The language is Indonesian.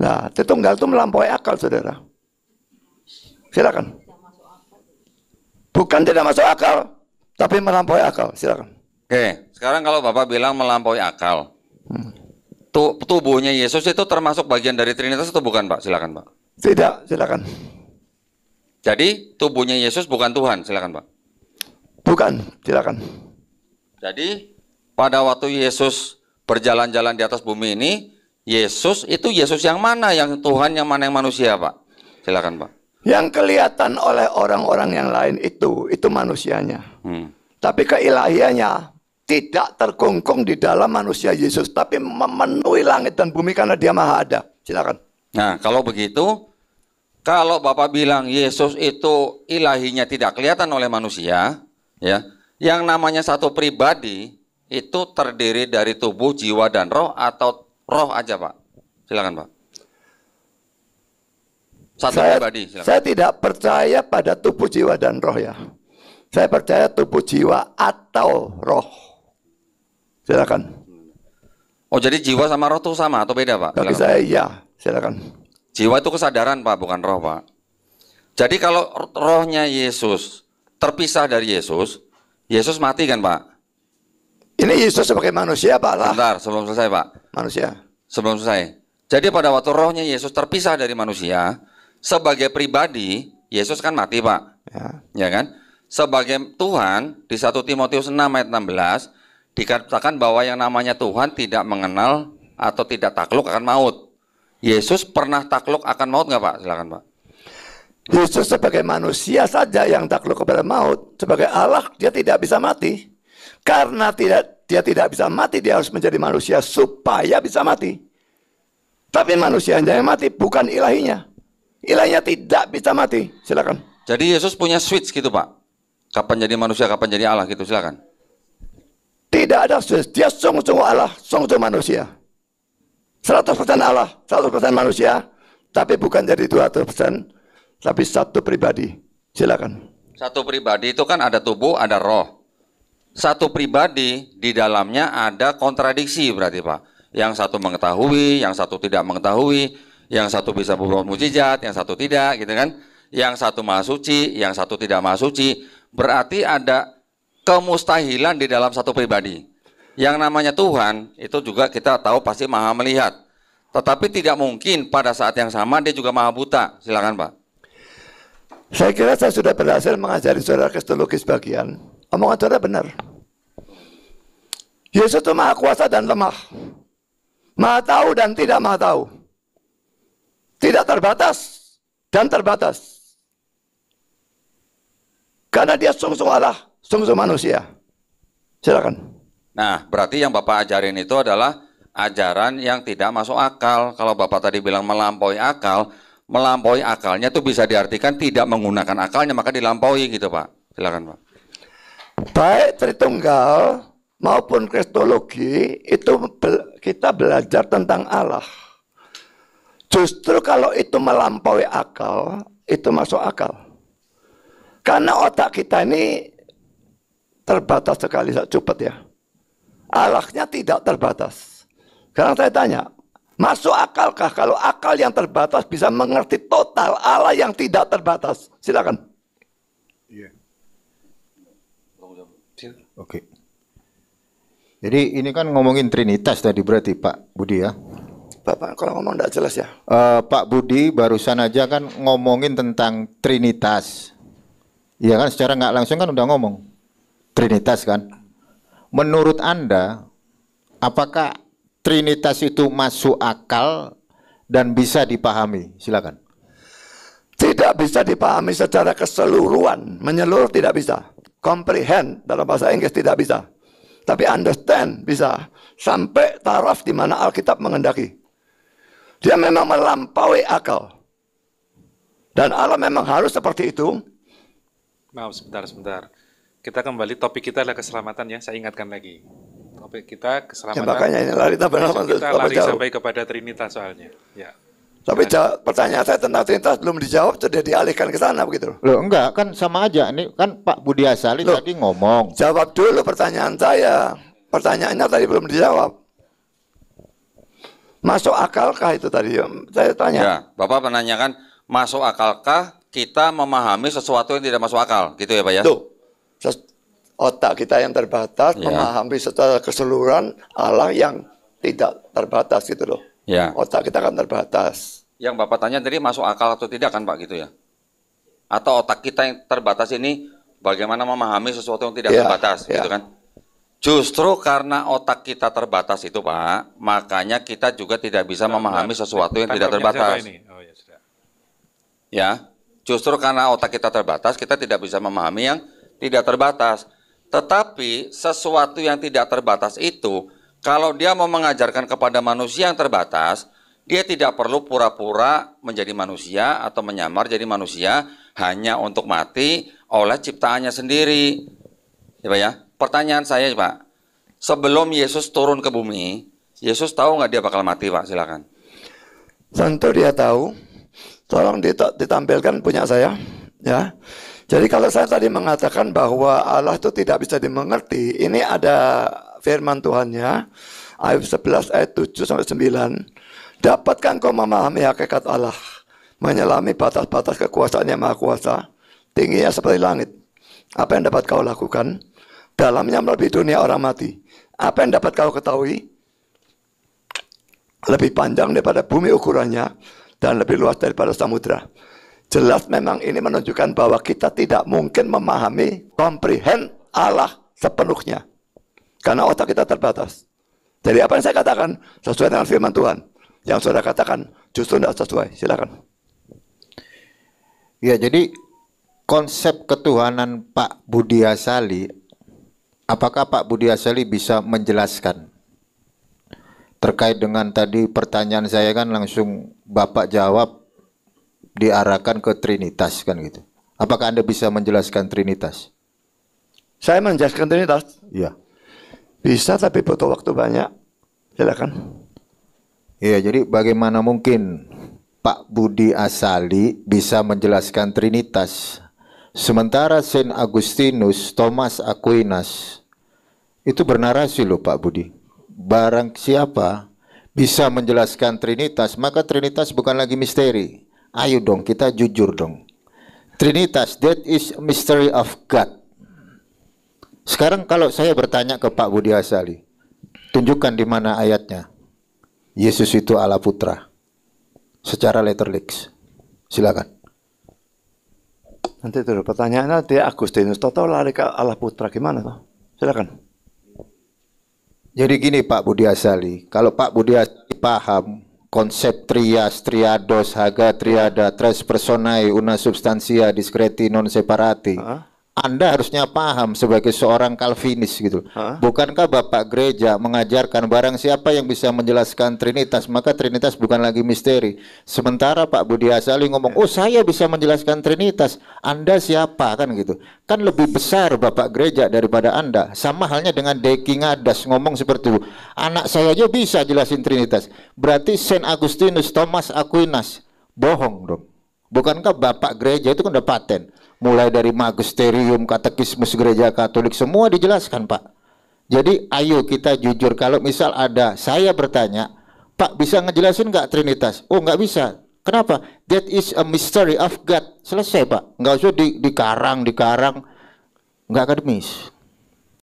Nah, Tritunggal itu melampaui akal, saudara. Silakan. Bukan tidak masuk akal, tapi melampaui akal. Silakan. Oke, sekarang kalau Bapak bilang melampaui akal, tubuhnya Yesus itu termasuk bagian dari Trinitas atau bukan, Pak? Silakan, Pak. Tidak, silakan. Jadi tubuhnya Yesus bukan Tuhan, silakan, Pak. Bukan, silakan. Jadi pada waktu Yesus berjalan-jalan di atas bumi ini, Yesus itu Yesus yang mana, yang Tuhan, yang mana yang manusia, Pak? Silakan, Pak. Yang kelihatan oleh orang-orang yang lain itu manusianya. Tapi keilahiannya tidak terkungkung di dalam manusia Yesus, tapi memenuhi langit dan bumi karena dia maha ada. Silakan. Nah, kalau begitu, kalau Bapak bilang Yesus itu ilahinya tidak kelihatan oleh manusia, ya, yang namanya satu pribadi itu terdiri dari tubuh, jiwa, dan roh, atau roh aja, Pak? Silakan, Pak. Satu pribadi, silakan. Saya tidak percaya pada tubuh, jiwa, dan roh ya. Saya percaya tubuh, jiwa, atau roh. Silakan. Oh, jadi jiwa sama roh itu sama atau beda, Pak? Bagi Silakan, saya Pak. iya, silakan. Jiwa itu kesadaran, Pak, bukan roh, Pak. Jadi kalau rohnya Yesus terpisah dari Yesus, Yesus mati kan, Pak? Ini Yesus sebagai manusia, Pak lah. Bentar, sebelum selesai, Pak. Manusia. Sebelum selesai. Jadi pada waktu rohnya Yesus terpisah dari manusia, sebagai pribadi, Yesus kan mati, Pak. Ya kan? Sebagai Tuhan, di 1 Timotius 6 ayat 16, dikatakan bahwa yang namanya Tuhan tidak mengenal atau tidak takluk akan maut. Yesus pernah takluk akan maut nggak, Pak? Silakan, Pak. Yesus sebagai manusia saja yang takluk kepada maut. Sebagai Allah, dia tidak bisa mati. Karena dia tidak bisa mati, dia harus menjadi manusia supaya bisa mati. Tapi manusianya yang mati, bukan ilahinya. Ilahinya tidak bisa mati. Silakan. Jadi Yesus punya switch gitu, Pak? Kapan jadi manusia, kapan jadi Allah gitu, silakan. Tidak ada switch. Dia sungguh-sungguh Allah, sungguh-sungguh manusia. 100% Allah, 100% manusia. Tapi bukan jadi 200%, tapi satu pribadi. Silakan. Satu pribadi itu kan ada tubuh, ada roh. Satu pribadi di dalamnya ada kontradiksi berarti, Pak. Yang satu mengetahui, yang satu tidak mengetahui, yang satu bisa berbuat mukjizat, yang satu tidak, gitu kan? Yang satu maha suci, yang satu tidak maha suci. Berarti ada kemustahilan di dalam satu pribadi. Yang namanya Tuhan itu juga kita tahu pasti maha melihat. Tetapi tidak mungkin pada saat yang sama dia juga maha buta. Silakan, Pak. Saya kira saya sudah berhasil mengajari saudara kristologi sebagian. Omongan saudara benar. Yesus itu maha kuasa dan lemah. Maha tahu dan tidak maha tahu. Tidak terbatas dan terbatas. Karena dia sungguh-sungguh Allah, sungguh-sungguh manusia. Silakan. Nah, berarti yang Bapak ajarin itu adalah ajaran yang tidak masuk akal. Kalau Bapak tadi bilang melampaui akalnya itu bisa diartikan tidak menggunakan akalnya, maka dilampaui gitu, Pak. Silakan, Pak. Baik Tritunggal maupun kristologi itu kita belajar tentang Allah. Justru kalau itu melampaui akal, itu masuk akal. Karena otak kita ini terbatas sekali, cepat ya. Allahnya tidak terbatas. Sekarang saya tanya, masuk akalkah kalau akal yang terbatas bisa mengerti total Allah yang tidak terbatas? Silakan. Iya. Oke. Jadi ini kan ngomongin Trinitas tadi berarti Pak Budi ya? Bapak kalau ngomong tidak jelas ya. Pak Budi barusan aja kan ngomongin tentang Trinitas. Iya kan, secara nggak langsung kan udah ngomong Trinitas kan. Menurut Anda, apakah Trinitas itu masuk akal dan bisa dipahami? Silakan. Tidak bisa dipahami secara keseluruhan, menyeluruh tidak bisa. Comprehend dalam bahasa Inggris tidak bisa. Tapi understand bisa. Sampai taraf di mana Alkitab mengendaki. Dia memang melampaui akal. Dan Allah memang harus seperti itu. Maaf, sebentar. Kita kembali, topik kita adalah keselamatan ya, saya ingatkan lagi. Topik kita keselamatan. Ya, makanya ini lari kita lari sampai kepada Trinitas soalnya. Ya. Tapi pertanyaan saya tentang Trinitas belum dijawab, sudah dialihkan ke sana begitu. Loh enggak, kan sama aja. Ini kan Pak Budi Asali tadi ngomong. Jawab dulu pertanyaan saya. Pertanyaannya tadi belum dijawab. Masuk akalkah itu tadi? Saya tanya. Ya, Bapak menanyakan masuk akalkah kita memahami sesuatu yang tidak masuk akal, gitu ya Pak ya? Tuh, otak kita yang terbatas Ya. memahami secara keseluruhan Allah yang tidak terbatas gitu loh. Ya. Otak kita kan terbatas. Yang Bapak tanya tadi masuk akal atau tidak kan Pak gitu ya? Atau otak kita yang terbatas ini bagaimana memahami sesuatu yang tidak Ya, terbatas, ya. gitu kan? Justru karena otak kita terbatas itu Pak, makanya kita juga tidak bisa memahami sesuatu yang tidak Kantornya siapa terbatas. ini? Oh ya sudah. Ya, justru karena otak kita terbatas, kita tidak bisa memahami yang tidak terbatas. Tetapi sesuatu yang tidak terbatas itu, kalau dia mau mengajarkan kepada manusia yang terbatas, dia tidak perlu pura-pura menjadi manusia atau menyamar jadi manusia hanya untuk mati oleh ciptaannya sendiri. Ya Pak ya, pertanyaan saya Pak, sebelum Yesus turun ke bumi, Yesus tahu nggak dia bakal mati Pak? Silakan. Tentu dia tahu. Tolong ditampilkan punya saya, ya. Jadi kalau saya tadi mengatakan bahwa Allah itu tidak bisa dimengerti, ini ada firman Tuhannya, Ayub 11 ayat 7 sampai 9. Dapatkah kau memahami hakikat Allah, menyelami batas-batas kekuasaan yang maha kuasa, tingginya seperti langit. Apa yang dapat kau lakukan? Dalamnya melebihi dunia orang mati. Apa yang dapat kau ketahui? Lebih panjang daripada bumi ukurannya dan lebih luas daripada samudra. Jelas memang ini menunjukkan bahwa kita tidak mungkin memahami, comprehend Allah sepenuhnya. Karena otak kita terbatas. Jadi apa yang saya katakan sesuai dengan firman Tuhan. Yang saudara katakan justru tidak sesuai. Silakan. Ya, jadi konsep ketuhanan Pak Budi Asali, apakah Pak Budi Asali bisa menjelaskan? Terkait dengan tadi pertanyaan saya kan langsung Bapak jawab diarahkan ke Trinitas kan gitu. Apakah Anda bisa menjelaskan Trinitas? Saya menjelaskan Trinitas. Iya. Bisa tapi butuh waktu banyak. Silakan. Iya, jadi bagaimana mungkin Pak Budi Asali bisa menjelaskan Trinitas, sementara Saint Agustinus, Thomas Aquinas itu bernarasi loh Pak Budi. Barang siapa bisa menjelaskan Trinitas, maka Trinitas bukan lagi misteri. Ayo dong, kita jujur dong. Trinitas, that is a mystery of God. Sekarang kalau saya bertanya ke Pak Budi Asali, tunjukkan di mana ayatnya Yesus itu Allah Putra secara letterlix. Silakan. Nanti dulu pertanyaannya dia Agustinus Toto lari ke Allah Putra gimana toh? Silakan. Jadi gini Pak Budi Asali, kalau Pak Budi Asali paham konsep trias, triados, haga, triada, tres personae, una substantia, discreti, non separati, Anda harusnya paham sebagai seorang Calvinis gitu. Bukankah Bapak Gereja mengajarkan barang siapa yang bisa menjelaskan Trinitas, maka Trinitas bukan lagi misteri. Sementara Pak Budi Asali ngomong, oh saya bisa menjelaskan Trinitas, Anda siapa kan gitu. Kan lebih besar Bapak Gereja daripada Anda. Sama halnya dengan Deki Ngadas ngomong seperti itu. Anak saya aja bisa jelasin Trinitas. Berarti Saint Agustinus, Thomas Aquinas bohong dong. Bukankah Bapak Gereja itu kan udah paten? Mulai dari magisterium, katekismus gereja Katolik, semua dijelaskan Pak. Jadi ayo kita jujur, kalau misal ada, saya bertanya, Pak bisa ngejelasin nggak Trinitas? Oh nggak bisa. Kenapa? That is a mystery of God. Selesai Pak. Nggak usah dikarang, nggak akademis.